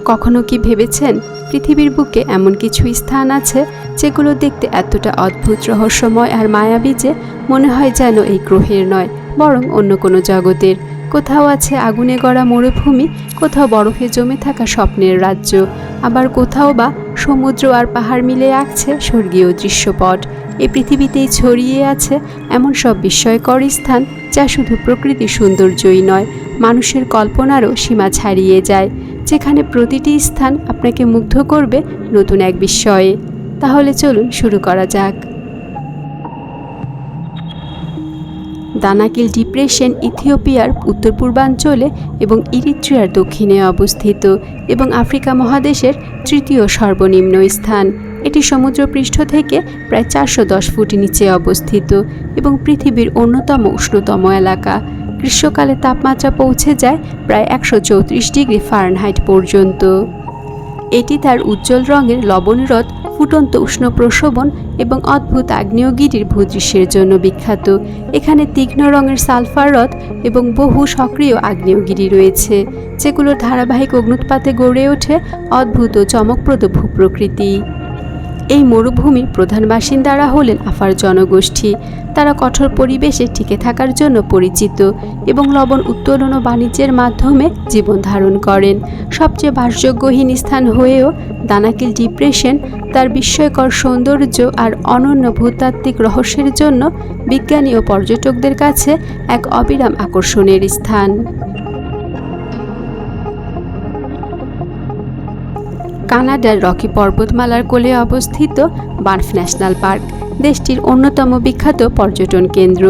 কখনো কি ভেবেছেন পৃথিবীর বুকে এমন কিছু স্থান আছে যেগুলো দেখতে এতটা অদ্ভুত, রহস্যময় আর মায়াবী যে মনে হয় যেন এই গ্রহের নয়, বরং অন্য কোনো জগতের। কোথাও আছে আগুনে গড়া মরুভূমি, কোথাও বরফে জমে থাকা স্বপ্নের রাজ্য, আবার কোথাও বা সমুদ্র আর পাহাড় মিলে আঁকছে স্বর্গীয় দৃশ্যপট। এই পৃথিবীতেই ছড়িয়ে আছে এমন সব বিস্ময়কর স্থান যা শুধু প্রকৃতির সৌন্দর্যই নয়, মানুষের কল্পনারও সীমা ছাড়িয়ে যায়, যেখানে প্রতিটি স্থান আপনাকে মুগ্ধ করবে নতুন এক বিস্ময়ে। তাহলে চলুন শুরু করা যাক। দানাকিল ডিপ্রেশন ইথিওপিয়ার উত্তর পূর্বাঞ্চলে এবং ইরিত্রিয়ার দক্ষিণে অবস্থিত এবং আফ্রিকা মহাদেশের তৃতীয় সর্বনিম্ন স্থান। এটি সমুদ্রপৃষ্ঠ থেকে প্রায় 410 ফুট নিচে অবস্থিত এবং পৃথিবীর অন্যতম উষ্ণতম এলাকা। গ্রীষ্মকালে তাপমাত্রা পৌঁছে যায় প্রায় 134 ডিগ্রি ফারেনহাইট পর্যন্ত। এটি তার উজ্জ্বল রঙের লবণরদ, ফুটন্ত উষ্ণ প্রশোভন এবং অদ্ভুত আগ্নেয়গিরির ভূদৃশ্যের জন্য বিখ্যাত। এখানে তীক্ষ্ণ রঙের সালফার হ্রদ এবং বহু সক্রিয় আগ্নেয়গিরি রয়েছে, যেগুলোর ধারাবাহিক অগ্নুৎপাতে গড়ে ওঠে অদ্ভুত ও চমকপ্রদ ভূপ্রকৃতি। এই মরুভূমির প্রধান বাসিন্দারা হলেন আফার জনগোষ্ঠী। তারা কঠোর পরিবেশে টিকে থাকার জন্য পরিচিত এবং লবণ উত্তোলন ও বাণিজ্যের মাধ্যমে জীবন ধারণ করেন। সবচেয়ে বাসযোগ্যহীন স্থান হয়েও দানাকিল ডিপ্রেশন তার বিস্ময়কর সৌন্দর্য আর অনন্য ভূতাত্ত্বিক রহস্যের জন্য বিজ্ঞানী ও পর্যটকদের কাছে এক অবিরাম আকর্ষণের স্থান। কানাডার রকি পর্বতমালার কোলে অবস্থিত বানফ ন্যাশনাল পার্ক দেশটির অন্যতম বিখ্যাত পর্যটন কেন্দ্র।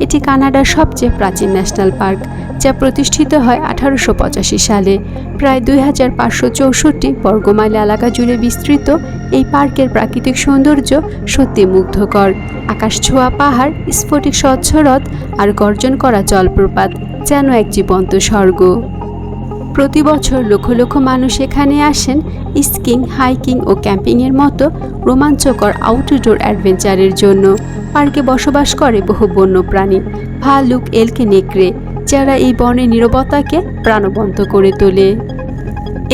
এটি কানাডার সবচেয়ে প্রাচীন ন্যাশনাল পার্ক, যা প্রতিষ্ঠিত হয় 1885 সালে। প্রায় 2564 বর্গমাইল এলাকা জুড়ে বিস্তৃত এই পার্কের প্রাকৃতিক সৌন্দর্য সত্যি মুগ্ধকর। আকাশছোঁয়া পাহাড়, স্ফটিক স্বচ্ছ হ্রদ আর গর্জন করা জলপ্রপাত যেন এক জীবন্ত স্বর্গ। প্রতি বছর লক্ষ লক্ষ মানুষ এখানে আসেন স্কিং, হাইকিং ও ক্যাম্পিংয়ের মতো রোমাঞ্চকর আউটডোর অ্যাডভেঞ্চারের জন্য। পার্কে বসবাস করে বহু বন্যপ্রাণী, ভালুক, এলক, নেকড়ে, যারা এই বনের নীরবতাকে প্রাণবন্ত করে তোলে।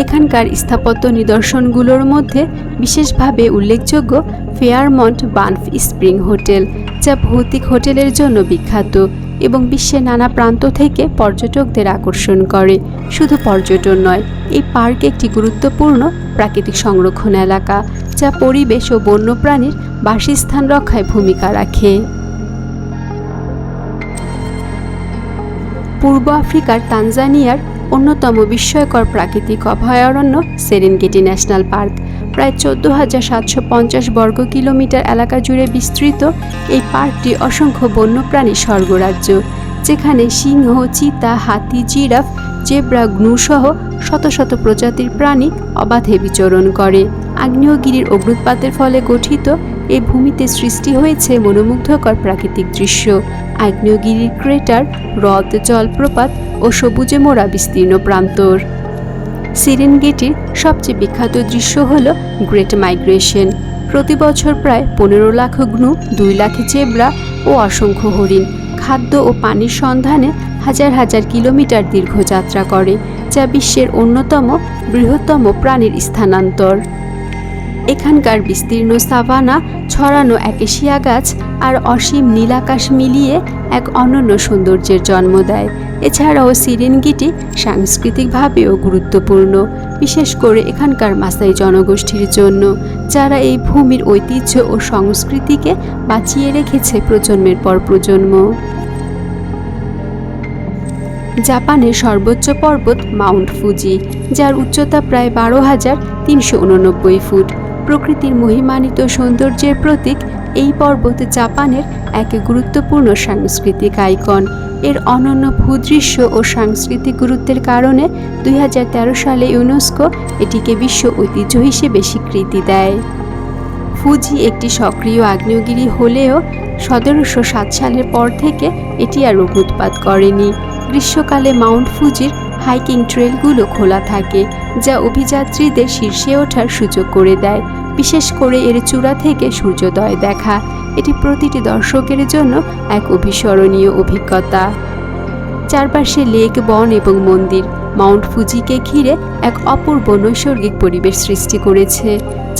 এখানকার স্থাপত্য নিদর্শনগুলোর মধ্যে বিশেষভাবে উল্লেখযোগ্য ফেয়ারমন্ট বানফ স্প্রিং হোটেল, যা ভৌতিক হোটেলের জন্য বিখ্যাত এবং বিশ্বের নানা প্রান্ত থেকে পর্যটকদের আকর্ষণ করে। শুধু পর্যটন নয়, এই পার্ক একটি গুরুত্বপূর্ণ প্রাকৃতিক সংরক্ষণ এলাকা, যা পরিবেশ ও বন্যপ্রাণীর বাসস্থান রক্ষায় ভূমিকা রাখে। পূর্ব আফ্রিকার তানজানিয়ার অন্যতম বিস্ময়কর প্রাকৃতিক অভয়ারণ্য সেরেনগেটি ন্যাশনাল পার্ক প্রায় 14,750 বর্গ কিলোমিটার এলাকা জুড়ে বিস্তৃত। এই পার্কটি অসংখ্য বন্যপ্রাণী স্বর্গরাজ্য, যেখানে সিংহ, চিতা, হাতি, জিরাফ, জেব্রা, গ্নু সহ শত শত প্রজাতির প্রাণী অবাধে বিচরণ করে। আগ্নেয়গিরির অগ্নুৎপাতের ফলে গঠিত এই ভূমিতে সৃষ্টি হয়েছে মনোমুগ্ধকর প্রাকৃতিক দৃশ্য। আগ্নেয়গিরির ক্রেটার, হ্রদ, জলপ্রপাত ও সবুজে মোড়া বিস্তীর্ণ প্রান্তর। সেরেনগেটির সবচেয়ে বিখ্যাত দৃশ্য হল গ্রেট মাইগ্রেশন। প্রতি বছর প্রায় 15 লাখ গ্নু, 2 লাখ জেব্রা ও অসংখ্য হরিণ খাদ্য ও পানির সন্ধানে হাজার হাজার কিলোমিটার দীর্ঘ যাত্রা করে, যা বিশ্বের অন্যতম বৃহত্তম প্রাণীর স্থানান্তর। এখানকার বিস্তীর্ণ সাভানা, ছড়ানো অ্যাকেশিয়া গাছ আর অসীম নীলাকাশ মিলিয়ে এক অনন্য সৌন্দর্যের জন্ম দেয়। এছাড়াও সেরেনগেটি সাংস্কৃতিকভাবেও গুরুত্বপূর্ণ, বিশেষ করে এখানকার মাসাই জনগোষ্ঠীর জন্য, যারা এই ভূমির ঐতিহ্য ও সংস্কৃতিকে বাঁচিয়ে রেখেছে প্রজন্মের পর প্রজন্ম। জাপানের সর্বোচ্চ পর্বত মাউন্ট ফুজি, যার উচ্চতা প্রায় 12,389 ফুট। প্রকৃতির মহিমান্বিত সৌন্দর্যের প্রতীক এই পর্বত জাপানের এক গুরুত্বপূর্ণ সাংস্কৃতিক আইকন। এর অনন্য ভূদৃশ্য ও সাংস্কৃতিক গুরুত্বের কারণে 2013 সালে ইউনেস্কো এটিকে বিশ্ব ঐতিহ্য হিসেবে স্বীকৃতি দেয়। ফুজি একটি সক্রিয় আগ্নেয়গিরি হলেও 1707 সালের পর থেকে এটি আর অগ্নুৎপাত করেনি। গ্রীষ্মকালে মাউন্ট ফুজির হাইকিং ট্রেলগুলো খোলা থাকে, যা অভিযাত্রীদের শীর্ষে ওঠার সুযোগ করে দেয়, বিশেষ করে এর চূড়া থেকে সূর্যোদয় দেখা। এটি প্রতিটি দর্শকের জন্য এক অবিস্মরণীয় অভিজ্ঞতা। চারপাশে লেক, বন এবং মন্দির, মাউন্ট ফুজিকে ঘিরে এক অপূর্ব নৈসর্গিক পরিবেশ সৃষ্টি করেছে।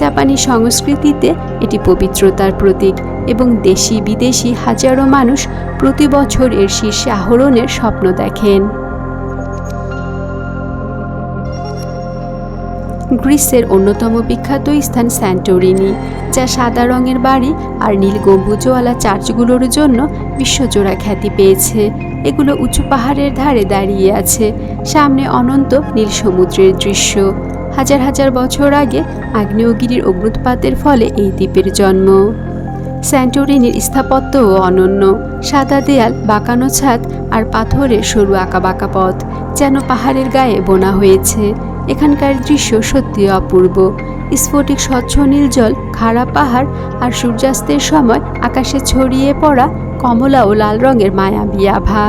জাপানি সংস্কৃতিতে এটি পবিত্রতার প্রতীক এবং দেশি বিদেশি হাজারো মানুষ প্রতি বছর এর শীর্ষে আরোহণের স্বপ্ন দেখেন। গ্রিসের অন্যতম বিখ্যাত স্থান স্যান্টোরিনি, যা সাদা রঙের বাড়ি আর নীল গম্বুজওয়ালা চার্চগুলোর জন্য বিশ্বজোড়া খ্যাতি পেয়েছে। এগুলো উঁচু পাহাড়ের ধারে দাঁড়িয়ে আছে, সামনে অনন্ত নীল সমুদ্রের দৃশ্য। হাজার হাজার বছর আগে আগ্নেয়গিরির অগ্নুৎপাতের ফলে এই দ্বীপের জন্ম। স্যান্টোরিনির স্থাপত্যও অনন্য, সাদা দেয়াল, বাঁকানো ছাদ আর পাথরের সরু আঁকাবাঁকা পথ যেন পাহাড়ের গায়ে বোনা হয়েছে। এখানকার দৃশ্য সত্যি অপূর্ব। স্ফটিক স্বচ্ছ নীল জল, খাড়া পাহাড় আর সূর্যাস্তের সময় আকাশে ছড়িয়ে পড়া কমলা ও লাল রঙের মায়াবী আভা।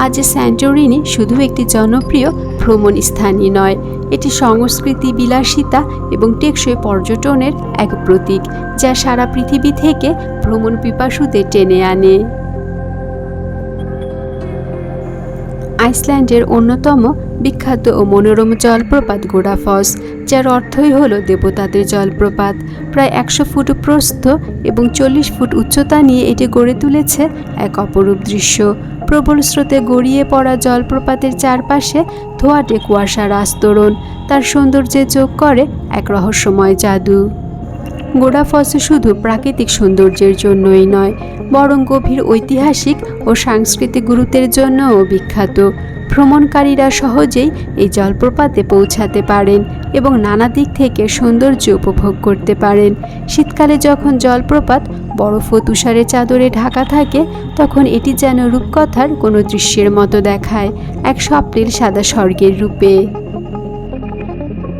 আজ স্যান্টোরিনি শুধু একটি জনপ্রিয় ভ্রমণ স্থানই নয়, এটি সংস্কৃতি, বিলাসিতা এবং টেকসই পর্যটনের এক প্রতীক, যা সারা পৃথিবী থেকে ভ্রমণ পিপাসুদের টেনে আনে। আইসল্যান্ডের অন্যতম বিখ্যাত ও মনোরম জলপ্রপাত গোডাফস, যার অর্থই হলো দেবতাদের জলপ্রপাত। প্রায় 100 ফুট প্রস্থ এবং 40 ফুট উচ্চতা নিয়ে এটি গড়ে তুলেছে এক অপরূপ দৃশ্য। প্রবল স্রোতে গড়িয়ে পড়া জলপ্রপাতের চারপাশে ধোঁয়াটে কুয়াশার আস্তরণ তার সৌন্দর্যে যোগ করে এক রহস্যময় জাদু। গোডাফস শুধু প্রাকৃতিক সৌন্দর্যের জন্যই নয়, বরং গভীর ঐতিহাসিক ও সাংস্কৃতিক গুরুত্বের জন্যও বিখ্যাত। ভ্রমণকারীরা সহজেই এই জলপ্রপাতে পৌঁছাতে পারেন এবং নানা দিক থেকে সৌন্দর্য উপভোগ করতে পারেন। শীতকালে যখন জলপ্রপাত বরফ ও তুষারে চাদরে ঢাকা থাকে, তখন এটি যেন রূপকথার কোনো দৃশ্যের মতো দেখায়, এক স্বপ্নের সাদা স্বর্গের রূপে।